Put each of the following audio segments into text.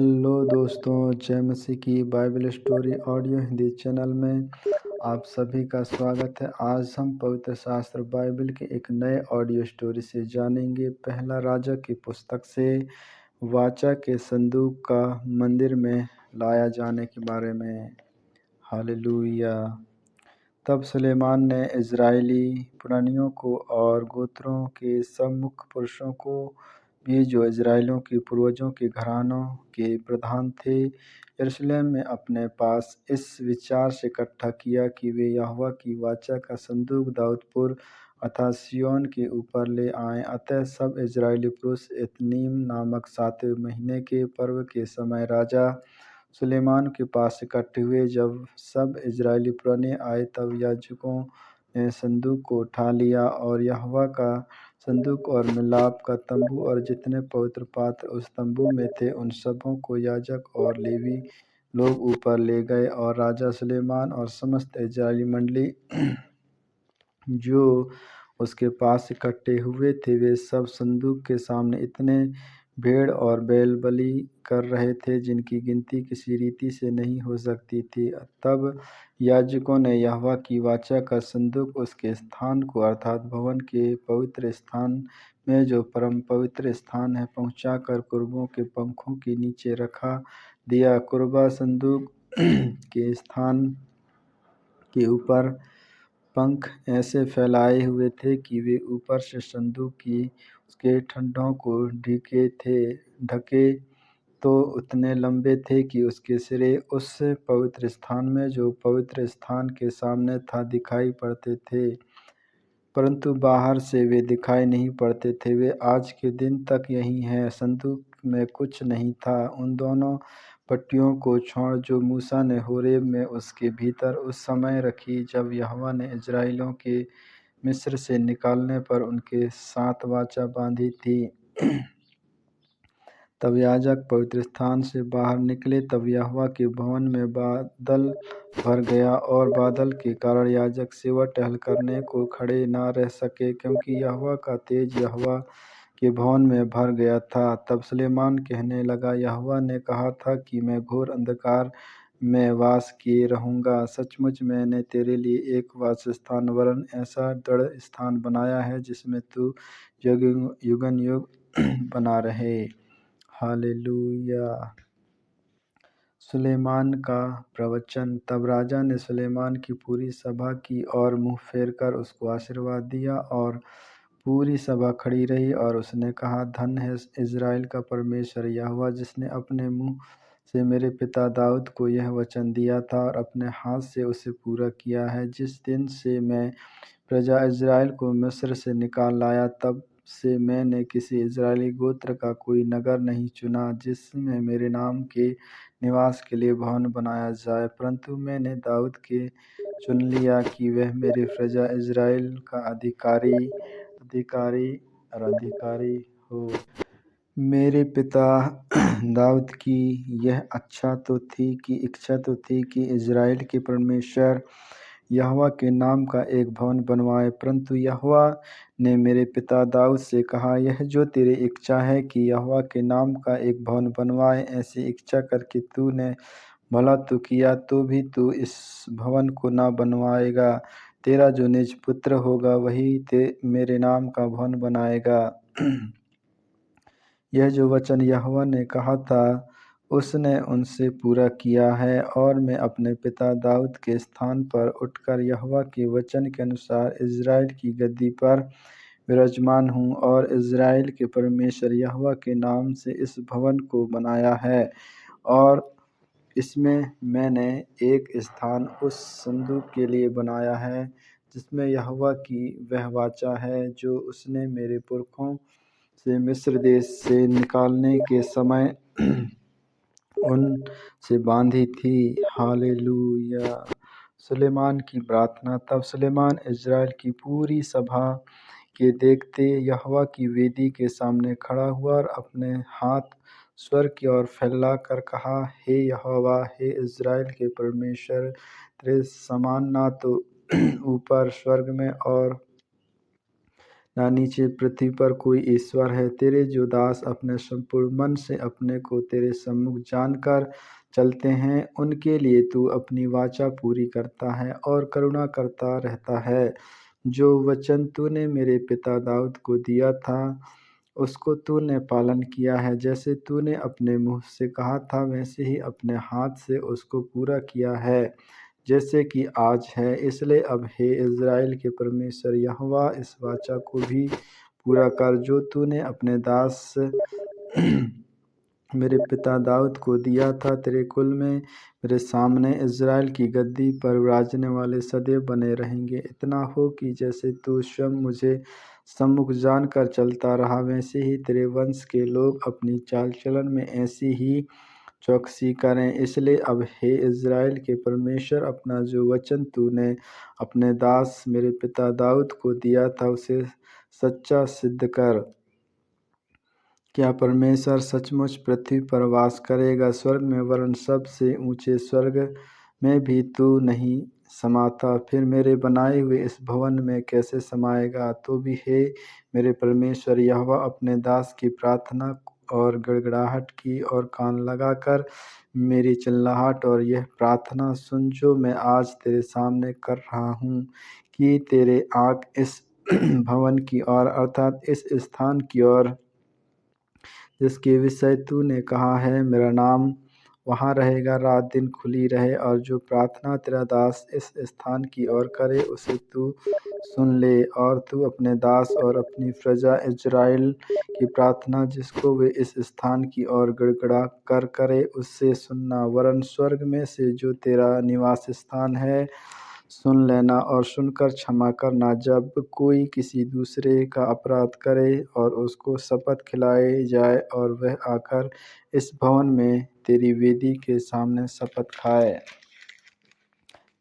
Hello दोस्तों, जय मसीह की Bible story audio Hindi channel में आप सभी का स्वागत है। आज हम पवित्र शास्त्र बाइबल के एक नए ऑडियो स्टोरी से जानेंगे। पहला राजा की पुस्तक से वाचा के संदूक का मंदिर में लाया जाने के बारे में। हालेलुया। तब सुलेमान ने इज़राइली पुरानियों को और गोत्रों के सब मुख्य पुरुषों को भी, जो इज़राइलियों के पूर्वजों के घरानों के प्रधान थे, यरूशलेम में अपने पास इस विचार से इकट्ठा किया कि वे यहोवा की वाचा का संदूक दाऊदपुर अर्थात सिय्योन के ऊपर ले आएं। अतः सब इज़राइली पुरुष एतनीम नामक 7वें महीने के पर्व के समय राजा सुलेमान के पास इकट्ठे हुए। जब सब इज़राइली पुराने आए, तब याजकों ने संदूक को उठा लिया और यहोवा का संदूक और मिलाप का तंबू और जितने पवित्र पात्र उस तंबू में थे, उन सबों को याजक और लेवी लोग ऊपर ले गए। और राजा सुलेमान और समस्त इज़राइली मंडली जो उसके पास इकट्ठे हुए थे, वे सब संदूक के सामने इतने भेड़ और बैल बलि कर रहे थे जिनकी गिनती किसी रीति से नहीं हो सकती थी। तब याजकों ने यहोवा की वाचा का संदूक उसके स्थान को अर्थात भवन के पवित्र स्थान में, जो परम पवित्र स्थान है, पहुंचाकर कुर्बों के पंखों के नीचे रखा दिया। कुर्बा संदूक के स्थान के ऊपर पंख ऐसे फैलाए हुए थे कि वे ऊपर से संदूक की उसके ठंडों को ढके तो उतने लंबे थे कि उसके सिरे उस पवित्र स्थान में, जो पवित्र स्थान के सामने था, दिखाई पड़ते थे, परंतु बाहर से वे दिखाई नहीं पड़ते थे। वे आज के दिन तक यही हैं। संदूक में कुछ नहीं था उन दोनों पट्टियों को छोड़ जो मूसा ने होरेब में उसके भीतर उस समय रखी, जब यहोवा ने इज़राइलियों के मिस्र से निकालने पर उनके साथ वाचा बांधी थी। तब याजक पवित्र स्थान से बाहर निकले, तब यहोवा के भवन में बादल भर गया और बादल के कारण याजक सेवा टहल करने को खड़े न रह सके, क्योंकि यहोवा का तेज यहोवा के भवन में भर गया था। तब सुलेमान कहने लगा, यहोवा ने कहा था कि मैं घोर अंधकार में वास किए रहूँगा। सचमुच मैंने तेरे लिए एक वासस्थान वरन ऐसा दृढ़ स्थान बनाया है जिसमें तू युगन-युग बना रहे। हालेलुया। सुलेमान का प्रवचन। तब राजा ने सुलेमान की पूरी सभा की ओर मुँह फेरकर उसको आशीर्वाद दिया और पूरी सभा खड़ी रही। और उसने कहा, धन है इज़राइल का परमेश्वर यहोवा, जिसने अपने मुँह से मेरे पिता दाऊद को यह वचन दिया था और अपने हाथ से उसे पूरा किया है। जिस दिन से मैं प्रजा इज़राइल को मिस्र से निकाल लाया, तब से मैंने किसी इज़राइली गोत्र का कोई नगर नहीं चुना जिसमें मेरे नाम के निवास के लिए भवन बनाया जाए, परंतु मैंने दाऊद के चुन लिया कि वह मेरी प्रजा इज़राइल का अधिकारी हो। मेरे पिता दाऊद की यह इच्छा तो थी कि इज़राइल के परमेश्वर यहोवा के नाम का एक भवन बनवाए, परंतु यहोवा ने मेरे पिता दाऊद से कहा, यह जो तेरी इच्छा है कि यहोवा के नाम का एक भवन बनवाए, ऐसी इच्छा करके तूने भला तो किया, तो भी तू इस भवन को न बनवाएगा। तेरा जो निज पुत्र होगा वही मेरे नाम का भवन बनाएगा। यह जो वचन यहोवा ने कहा था, उसने उनसे पूरा किया है, और मैं अपने पिता दाऊद के स्थान पर उठकर यहोवा के वचन के अनुसार इज़राइल की गद्दी पर विराजमान हूँ, और इज़राइल के परमेश्वर यहोवा के नाम से इस भवन को बनाया है। और इसमें मैंने एक स्थान उस संदूक के लिए बनाया है जिसमें यहोवा की वह वाचा है जो उसने मेरे पुरखों से मिस्र देश से निकालने के समय उनसे बांधी थी। हालेलुया। सुलेमान की प्रार्थना। तब सुलेमान इज़राइल की पूरी सभा के देखते यहोवा की वेदी के सामने खड़ा हुआ और अपने हाथ स्वर्ग की ओर फैला कर कहा, हे यहोवा, हे इज़राइल के परमेश्वर, तेरे समान ना तो ऊपर स्वर्ग में और ना नीचे पृथ्वी पर कोई ईश्वर है। तेरे जो दास अपने संपूर्ण मन से अपने को तेरे सम्मुख जानकर चलते हैं, उनके लिए तू अपनी वाचा पूरी करता है और करुणा करता रहता है। जो वचन तूने मेरे पिता दाऊद को दिया था, उसको तूने पालन किया है। जैसे तूने अपने मुँह से कहा था, वैसे ही अपने हाथ से उसको पूरा किया है, जैसे कि आज है। इसलिए अब हे इज़राइल के परमेश्वर यहोवा, इस वाचा को भी पूरा कर जो तूने अपने दास मेरे पिता दाऊद को दिया था। तेरे कुल में मेरे सामने इज़राइल की गद्दी पर विराजने वाले सदैव बने रहेंगे। इतना हो कि जैसे तू स्वयं मुझे सम्मुख जानकर चलता रहा, वैसे ही तेरे वंश के लोग अपनी चाल चलन में ऐसी ही चौकसी करें। इसलिए अब हे इज़राइल के परमेश्वर, अपना जो वचन तूने अपने दास मेरे पिता दाऊद को दिया था, उसे सच्चा सिद्ध कर। क्या परमेश्वर सचमुच पृथ्वी पर वास करेगा? स्वर्ग में वरन सबसे ऊंचे स्वर्ग में भी तू नहीं समाता, फिर मेरे बनाए हुए इस भवन में कैसे समाएगा? तो भी हे मेरे परमेश्वर यहोवा, अपने दास की प्रार्थना और गड़गड़ाहट की ओर कान लगाकर मेरी चिल्लाहट और यह प्रार्थना सुन जो मैं आज तेरे सामने कर रहा हूँ, कि तेरे आँख इस भवन की ओर अर्थात इस स्थान की ओर जिसके विषय तूने कहा है मेरा नाम वहाँ रहेगा, रात दिन खुली रहे। और जो प्रार्थना तेरा दास इस स्थान की ओर करे, उसे तू सुन ले। और तू अपने दास और अपनी प्रजा इज़राइल की प्रार्थना जिसको वे इस स्थान की ओर गड़गड़ा कर करे, उससे सुनना। वरन स्वर्ग में से जो तेरा निवास स्थान है, सुन लेना और सुनकर क्षमा करना। जब कोई किसी दूसरे का अपराध करे और उसको शपथ खिलाई जाए और वह आकर इस भवन में तेरी वेदी के सामने शपथ खाए,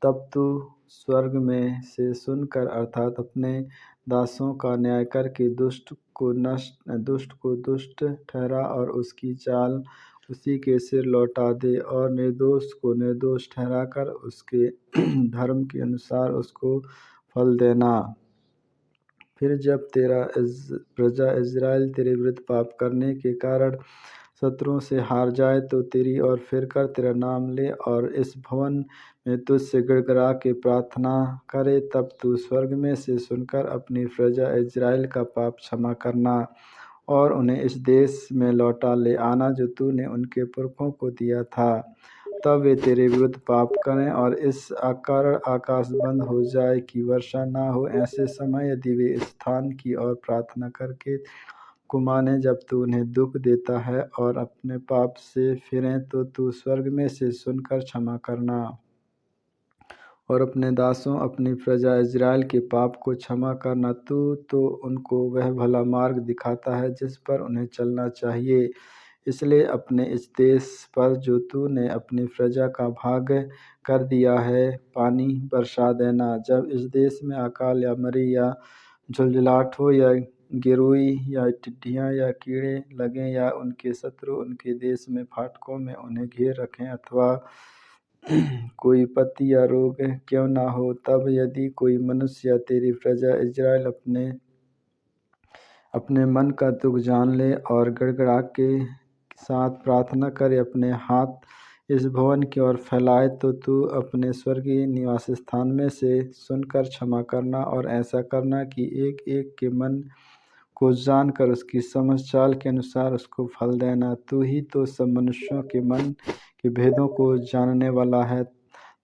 तब तू स्वर्ग में से सुनकर अर्थात अपने दासों का न्याय करके दुष्ट को दुष्ट ठहरा और उसकी चाल उसी के सिर लौटा दे, और निर्दोष को निर्दोष ठहराकर उसके धर्म के अनुसार उसको फल देना। फिर जब तेरा प्रजा इज़राइल तेरे विरुद्ध पाप करने के कारण शत्रुओं से हार जाए, तो तेरी ओर फिरकर तेरा नाम ले और इस भवन में तुझसे गिड़गिड़ा के प्रार्थना करे, तब तू स्वर्ग में से सुनकर अपनी प्रजा इज़राइल का पाप क्षमा करना और उन्हें इस देश में लौटा ले आना जो तूने उनके पुरखों को दिया था। तब वे तेरे विरुद्ध पाप करें और इस कारण आकाश बंद हो जाए कि वर्षा ना हो। ऐसे समय यदि वे इस स्थान की ओर प्रार्थना करके को माने जब तू उन्हें दुख देता है और अपने पाप से फिरें, तो तू स्वर्ग में से सुनकर क्षमा करना और अपने दासों अपनी प्रजा इज़राइल के पाप को क्षमा करना। तू तो उनको वह भला मार्ग दिखाता है जिस पर उन्हें चलना चाहिए। इसलिए अपने इस देश पर जो तूने अपनी प्रजा का भाग कर दिया है, पानी बरसा देना। जब इस देश में अकाल या मरी या झुलझुलाहट हो या गिरोई या टिड्डियाँ या कीड़े लगें या उनके शत्रु उनके देश में फाटकों में उन्हें घेर रखें, अथवा कोई विपत्ति या रोग क्यों ना हो, तब यदि कोई मनुष्य या तेरी प्रजा इज़राइल अपने मन का दुख जान ले और गड़गड़ा के साथ प्रार्थना करे, अपने हाथ इस भवन की ओर फैलाए, तो तू अपने स्वर्गीय निवास स्थान में से सुनकर क्षमा करना और ऐसा करना कि एक एक के मन को जानकर उसकी समझ चाल के अनुसार उसको फल देना। तू ही तो सब मनुष्यों के मन के भेदों को जानने वाला है।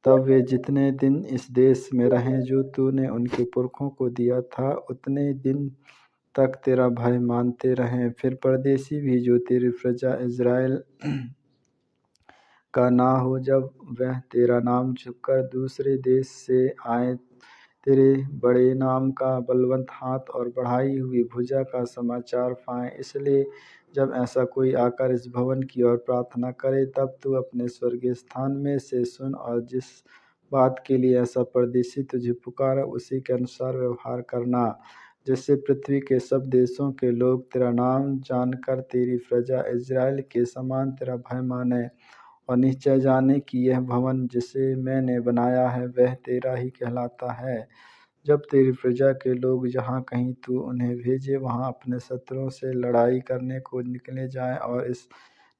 तब वे जितने दिन इस देश में रहें जो तूने उनके पुरखों को दिया था, उतने दिन तक तेरा भय मानते रहें। फिर परदेशी भी जो तेरी प्रजा इज़राइल का ना हो, जब वह तेरा नाम झुककर दूसरे देश से आए, तेरे बड़े नाम का बलवंत हाथ और बढ़ाई हुई भुजा का समाचार पाएं। इसलिए जब ऐसा कोई आकर इस भवन की ओर प्रार्थना करे, तब तू अपने स्वर्गीय स्थान में से सुन और जिस बात के लिए ऐसा परदेशी तुझे पुकारा, उसी के अनुसार व्यवहार करना, जिससे पृथ्वी के सब देशों के लोग तेरा नाम जानकर तेरी प्रजा इज़राइल के समान तेरा भय माने और निश्चय जाने कि यह भवन जिसे मैंने बनाया है, वह तेरा ही कहलाता है। जब तेरी प्रजा के लोग जहाँ कहीं तू उन्हें भेजे वहाँ अपने शत्रुओं से लड़ाई करने को निकले जाएं और इस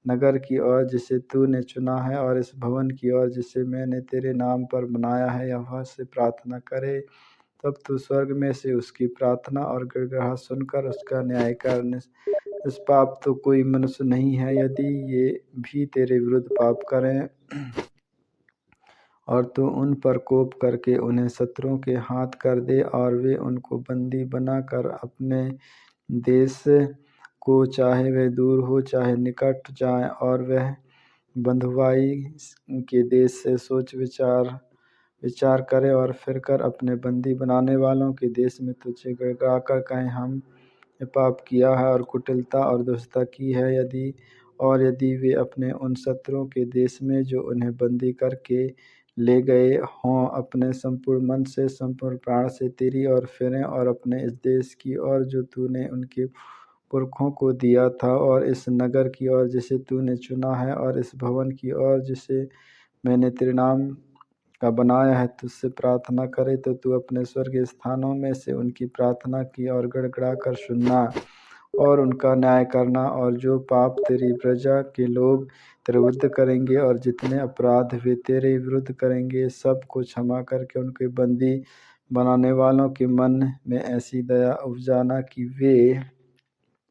नगर की ओर जिसे तूने चुना है और इस भवन की ओर जिसे मैंने तेरे नाम पर बनाया है यहोवा से प्रार्थना करे, तब तू स्वर्ग में से उसकी प्रार्थना और गिड़गिड़ाहट सुनकर उसका न्याय कर। निष्पाप तो कोई मनुष्य नहीं है, यदि ये भी तेरे विरुद्ध पाप करें और तू उन पर कोप करके उन्हें शत्रुओं के हाथ कर दे और वे उनको बंदी बनाकर अपने देश को, चाहे वह दूर हो चाहे निकट, जाएं और वह बंधुआई के देश से सोच विचार करे और फिर कर अपने बंदी बनाने वालों के देश में तुझे गिड़गिड़ाकर कहें, हमने पाप किया है और कुटिलता और दुष्टता की है। यदि वे अपने उन शत्रुओं के देश में जो उन्हें बंदी करके ले गए हों अपने संपूर्ण मन से संपूर्ण प्राण से तेरी ओर फिरें और अपने इस देश की ओर जो तूने उनके पुरखों को दिया था और इस नगर की ओर जिसे तूने चुना है और इस भवन की ओर जिसे मैंने तेरे नाम का बनाया है तुझसे प्रार्थना करे, तो तू अपने स्वर्गीय स्थानों में से उनकी प्रार्थना की और गड़गड़ा कर सुनना और उनका न्याय करना। और जो पाप तेरी प्रजा के लोग तेरे विरुद्ध करेंगे और जितने अपराध वे तेरे विरुद्ध करेंगे सब को क्षमा करके उनके बंदी बनाने वालों के मन में ऐसी दया उपजाना कि वे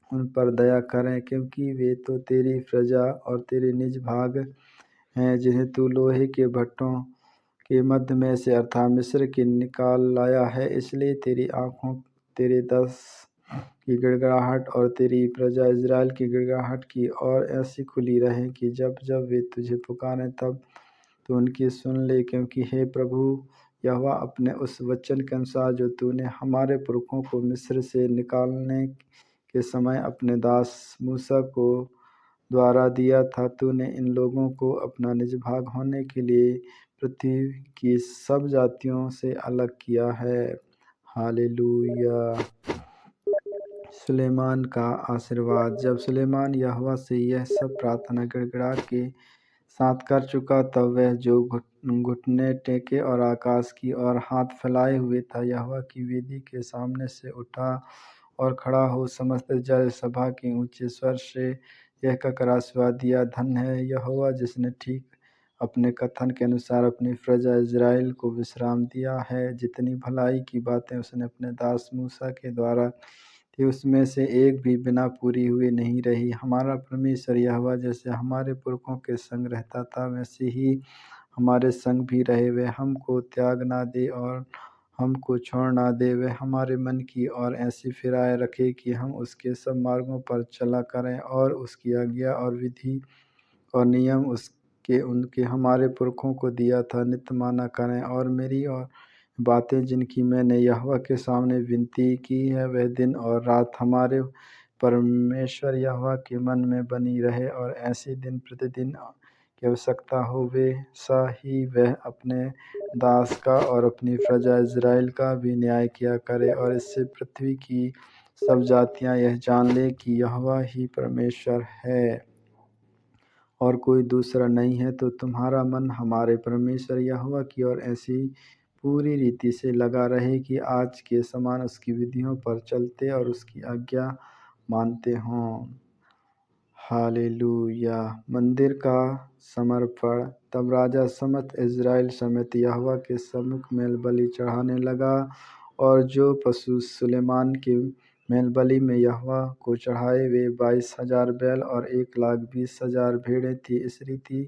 उन पर दया करें, क्योंकि वे तो तेरी प्रजा और तेरे निज भाग हैं जिन्हें तू लोहे के भट्टों के मध्य में से अर्थात मिस्र के निकाल लाया है। इसलिए तेरी आँखों तेरे दास की गिड़गिड़ाहट और तेरी प्रजा इज़राइल की गिड़गिड़ाहट की ओर ऐसी खुली रहे कि जब जब वे तुझे पुकारें तब तू उनकी सुन ले, क्योंकि हे प्रभु यहोवा, अपने उस वचन के अनुसार जो तूने हमारे पुरखों को मिस्र से निकालने के समय अपने दास मूसा को द्वारा दिया था, तूने इन लोगों को अपना निज भाग होने के लिए पृथ्वी की सब जातियों से अलग किया है। हालेलुया। सुलेमान का आशीर्वाद। जब सुलेमान यहोवा से यह सब प्रार्थना गिड़गिड़ा के साथ कर चुका, तब वह जो घुटने टेके और आकाश की ओर हाथ फैलाए हुए था, यहोवा की वेदी के सामने से उठा और खड़ा हो समस्त इस्राएल सभा के ऊंचे स्वर से यह कहकर आशीर्वाद दिया, धन्य है यहोवा जिसने ठीक अपने कथन के अनुसार अपनी प्रजा इज़राइल को विश्राम दिया है। जितनी भलाई की बातें उसने अपने दास मूसा के द्वारा थी उसमें से एक भी बिना पूरी हुए नहीं रही। हमारा परमेश्वर यहोवा जैसे हमारे पुरखों के संग रहता था वैसे ही हमारे संग भी रहे। वह हमको त्याग ना दे और हमको छोड़ ना दे। वह हमारे मन की ओर ऐसी फिराए रखे कि हम उसके सब मार्गों पर चला करें और उसकी आज्ञा और विधि और नियम उसके उनके हमारे पुरखों को दिया था नित्य माना करें। और मेरी और बातें जिनकी मैंने यहोवा के सामने विनती की है वह दिन और रात हमारे परमेश्वर यहोवा के मन में बनी रहे, और ऐसी दिन प्रतिदिन की आवश्यकता हो वैसा ही वह अपने दास का और अपनी प्रजा इज़राइल का भी न्याय किया करे, और इससे पृथ्वी की सब जातियां यह जान ले कि यहोवा ही परमेश्वर है और कोई दूसरा नहीं है। तो तुम्हारा मन हमारे परमेश्वर यहोवा की ओर ऐसी पूरी रीति से लगा रहे कि आज के समान उसकी विधियों पर चलते और उसकी आज्ञा मानते हों। हालेलुया। मंदिर का समर्पण। तब राजा समस्त इज़राइल समेत यहोवा के सम्मुख मेल बलि चढ़ाने लगा, और जो पशु सुलेमान के मेल बलि में यहोवा को चढ़ाए वे 22,000 बैल और 1,20,000 भेड़ें थी। इस रीति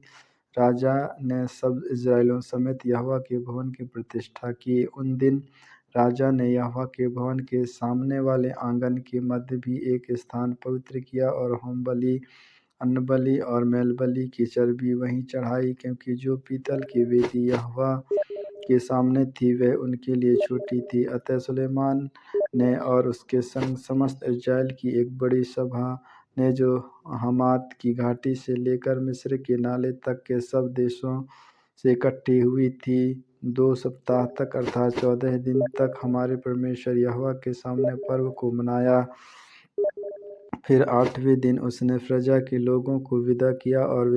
राजा ने सब इज़राइलियों समेत यहोवा के भवन की प्रतिष्ठा की। उन दिन राजा ने यहोवा के भवन के सामने वाले आंगन के मध्य भी एक स्थान पवित्र किया और होम बलि, अन्न बलि और मेल बलि की चर्बी वहीं चढ़ाई, क्योंकि जो पीतल की वेदी यहोवा के सामने थी वह उनके लिए छोटी थी। अतः सुलेमान ने और उसके संग समस्त इज़राइल की एक बड़ी सभा ने, जो हमात की घाटी से लेकर मिस्र के नाले तक के सब देशों से इकट्ठी हुई थी, 2 सप्ताह तक अर्थात 14 दिन तक हमारे परमेश्वर यहोवा के सामने पर्व को मनाया। फिर 8वें दिन उसने प्रजा के लोगों को विदा किया और